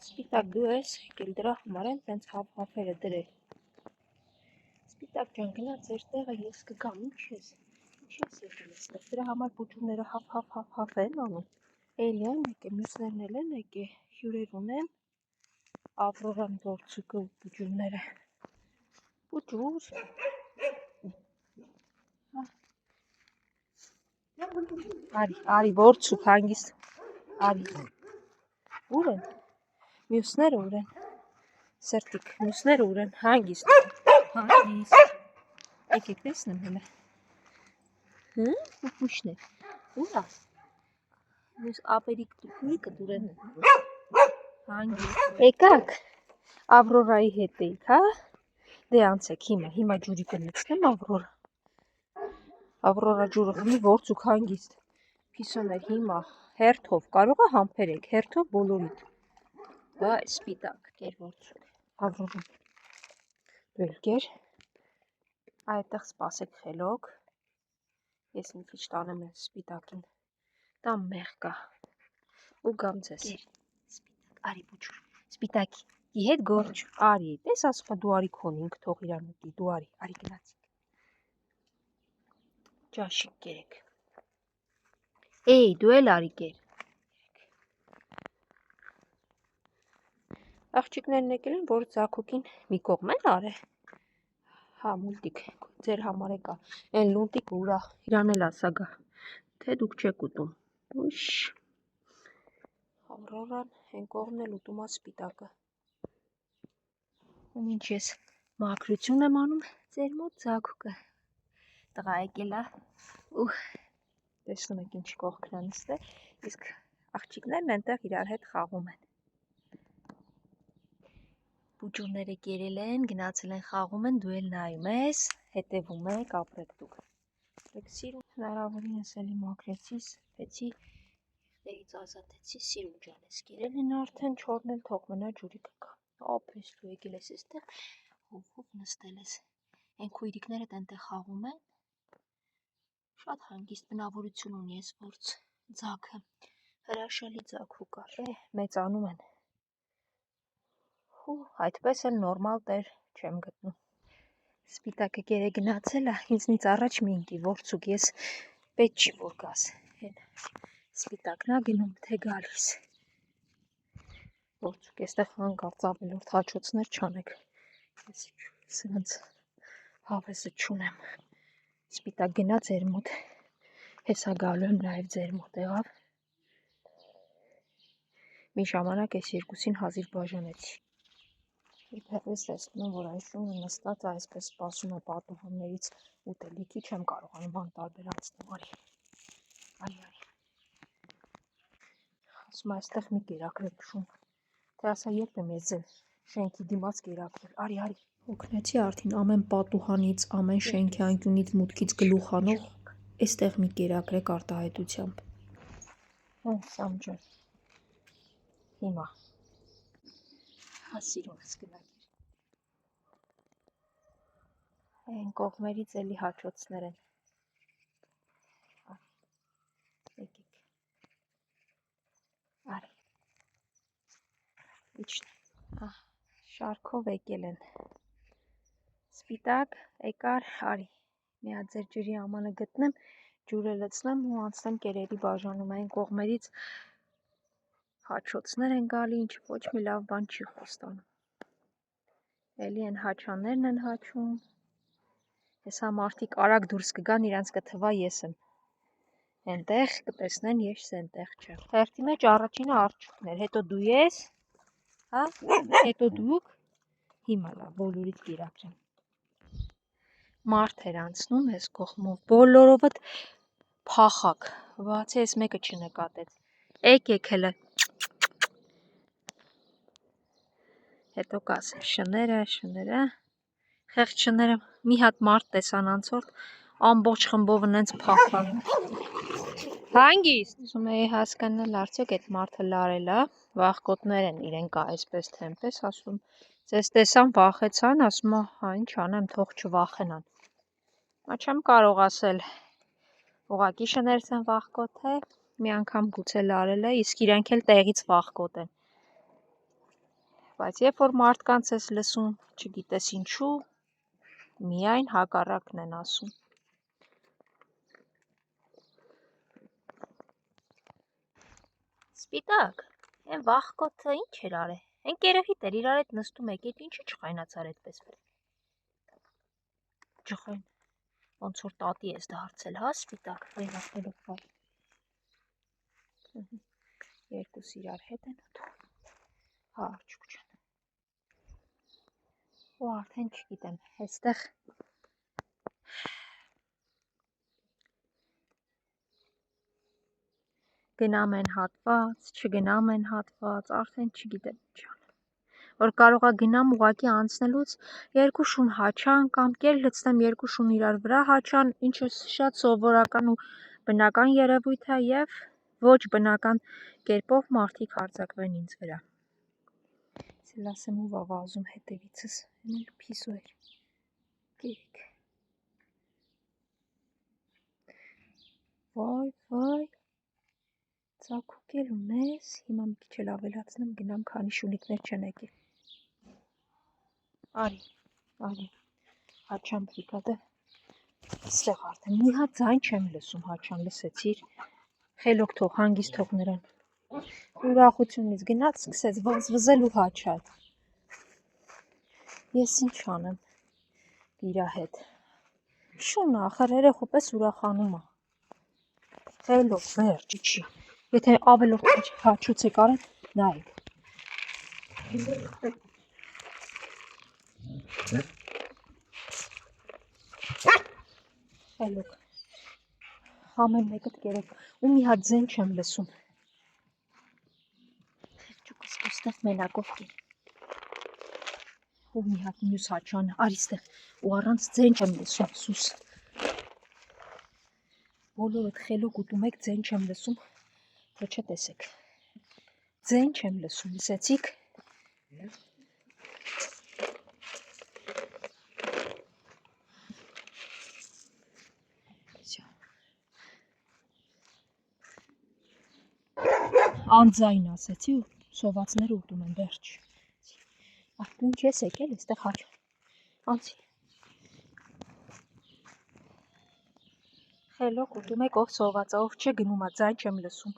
Սպիտակ դու ես եկել դրա համար եմ տենց հապ-հապերը դրել։ Սպիտակ ջան, գնա ձեր տեղը, ես կգամ, ինչ ես եկել այստեղ, դրա համար բուջուրները հապ են անում։ Էլի են եկե, մյուսներն էլ են եկե, հյուրեր ունեն, Ավրորան գործուկը ու բուջուրները։ Բուջուր։ Արի, որցուկ հանգիստ, արի։ Ուր են, մյուսները ուր են, սրտիկ, մյուսները ուր են, հանգիստ, եկեք տեսնեմ հենը, ուշն է, ուր ա, մյուս ապերիկը դուր են, հանգիստ, եկակ, Ավրորայի հետ էիք, հա, դե անցեք հիմա ջուրի կնեցնեմ Ավրորա ջուրը խմի որցուկ հանգիստ, պիսոներ հիմա, հերթով, կարող է համբերեք, հերթով բոլորիդ, վայ սպիտակ, կեր որցուկ, Ավրորան, դու էլ կեր, այդտեղ սպասեք խելոք, ես մի քիչ տանեմ են սպիտակին, տամ մեղկա, ու գամ ձեզ, սպիտակ, արի բուջուր, սպիտակի հետ գործ, արի, տես ասխա դու արի քոն ինք թող իրան ուտի, դու արի գնացիք, ճաշիկ կերեք, էй, դու էլ արի կեր, աղջիկներն եկել են, որ ձագուկին մի կողմ են արե, հա մուլտիկ, ձեր համար եկա, են լունտիկ ուրա, իրան էլ ասա գա, թե դուք չեք ուտում, ուշ, Ավրորան են կողմն էլ ուտում ա սպիտակը, ու ինչ ես մաքրություն եմ անում, ձեր մոտ ձագուկը, տղա եկել ա, ու տեսնում եք ինչ կողքն անիստ է, իսկ աղջիկներն ենտեղ իրար հետ խաղում են, բուջուրները կերել են, գնացել են խաղում են, դու էլ նայում ես, հետևում եք, ապրեք դուք, սիրուն հնարավորինս էլի մաքրեցի, սրբեցի, տեղից ազատեցի, սիրուն ջան ես կերել են արդեն, չորն էլ թող մնա ջուրի կգա, ապրես դու եկել ես էստեղ, հով նստել ես, են քույրիկները տենտեղ խաղում են, շատ հանգիստ բնավորություն ունի ես որց ձագը, հրաշալի ձագու կար, մեծանում են, այդպես էլ նորմալ տեր չեմ գտնում, սպիտակը կերը գնացել է, ինձնից առաջ մի ինքի որցուկ, ես պետք չի որ գաս, սպիտակն ա գնում, թե գալիս, որցուկ եստեղ հանգարց ավելորդ հաչոցներ չանեք, ես սրանց հավեսը չունեմ, սպիտակ գնա ձեր մոտ, հեսա գալու եմ նաև ձեր մոտ եղավ, մի ժամանակ ես երկուսին հազիվ բաժանեցի, իբրևս տեսնում, որ այշունը նստած այսպես սպասում է պատուհաններից ուտելիքի, չեմ կարողանում անտարբեր անցնել, արի, ասում այստեղ մի կերակրեք շուն, թե ասա երբ եմ ես ձեր շենքի դիմաց կերակրել, արի, օգնեցի արդին ամեն պատուհանից, ամեն շենքի անկյունից մուտքից գլուխ անող, այստեղ մի կերակրեք արտահայտությամբ, Սամ ջան, հիմա, հա սիրունս գնա կեր, են կողմերից էլի հաչոցներ են, եկեք, արի, իչն, շարքով եկել են, սպիտակ, եկար, արի, մի հատ ձեր ջրի ամանը գտնեմ, ջուրը լցնեմ ու անցնեմ կերերի բաժանում, այն կողմերից հաչոցներ են գալի, ինչ ոչ մի լավ բան չի խոստանում, էլի են հաչաներն են հաչում, հեսա մարդիկ արագ դուրս կգան, իրանց կթվա ես եմ, ենտեղ կտեսնեն ես ենտեղ չեմ, հերթի մեջ առաջինը արջուկներ, հետո դու ես, հետո դուք, հիմա լավ, բոլորից կերակրեմ, մարդ էր անցնում ես կողմով, բոլորովդ փախակ, բացի ես մեկը չնկատեց, եկեք հելը, հետո կասեն շները, խեղճ շները, մի հատ մարդ տեսան անցորդ, ամբողջ խմբով նենց փախան, հանգիստ, ուզում էի հասկանալ արդյոք այդ մարդը լարել է, վախկոտներ են իրեն կա այսպես թե այնպես, ասում, ձեզ տեսան վախեցան, ասում հա ինչ անեմ, թող չվախենան, չեմ կարող ասել, ուղղակի շներս են վախկոտ է, մի անգամ գուցե լարել է, իսկ իրանք էլ տեղից վախկոտ են, Բայց երբ որ մարդկանց ես լսում, չգիտես ինչու, միայն հակառակն են ասում։ Սպիտակ, այն վախկոթը ինչ էր արել, այն կերևիտ էր իրար հետ նստում եկել, ինչի չխայնացար այդպես վրա։ Ջխայն, ոնց որ տատի ես դարձել, հա սպիտակ, վերախելով վար։ Երկուս իրար հետ են ուտում, հա արջուկ չան։ Ու արդեն չգիտեմ, այստեղ գնամ են հատված, չգնամ են հատված, արդեն չգիտեմ ինչ անեմ, որ կարողա գնամ ուղակի անցնելուց երկու շուն հաչան կամ կեր լցնեմ երկու շուն իրար վրա հաչան, ինչը շատ սովորական ու բնական երևույթ է և ոչ բնական կերպով մարդիկ հարձակվեն ինձ վրա։ Էլ ասեմ ու վազում հետևիցս, էլ փիսու էր, կերիք։ Վայ, ծակուկ էլ ունես, հիմա մի քիչ էլ ավելացնեմ, գնամ, քանի շունիկներ չեն եկել։ Արի, հաչան պրիկադը, ստեղ արդեն, մի հատ ձայն չեմ լսում, հաչան լսեցիր, խելոք թող, հանգիստ թող նրան։ Ուրախությունից գնաց, սկսեց վզվզել ու հաչալ։ Ես ինչ անեմ իրա հետ։ Շուն ախր երեխու պես ուրախանում է։ Խելոք վերջ, չի։ Եթե ավելորդ հաչուց եք արել, նայեք։ Խելոք։ Ամեն մեկըտ կերեք, ու մի հատ ձեն չեմ լսում։ Խեղճուկս ստեղ մենակով կեր։ Ու մի հատ մյուս հաչան, արի ստեղ, ու առանց ձեն չեմ լսում, սուս։ Բոլորդ խելոք ուտում եք, ձեն չեմ լսում, թե չտեսեք։ Ձեն չեմ լսում, լսեցիք։ Անձայն ասեցի ու սովածները ուտում են վերջ։ Դու ինչ ես եկել, այստեղ հաչ, անցի։ Խելոք ուտում եք, ով սոված է, ով չէ գնում է, ձայն չեմ լսում։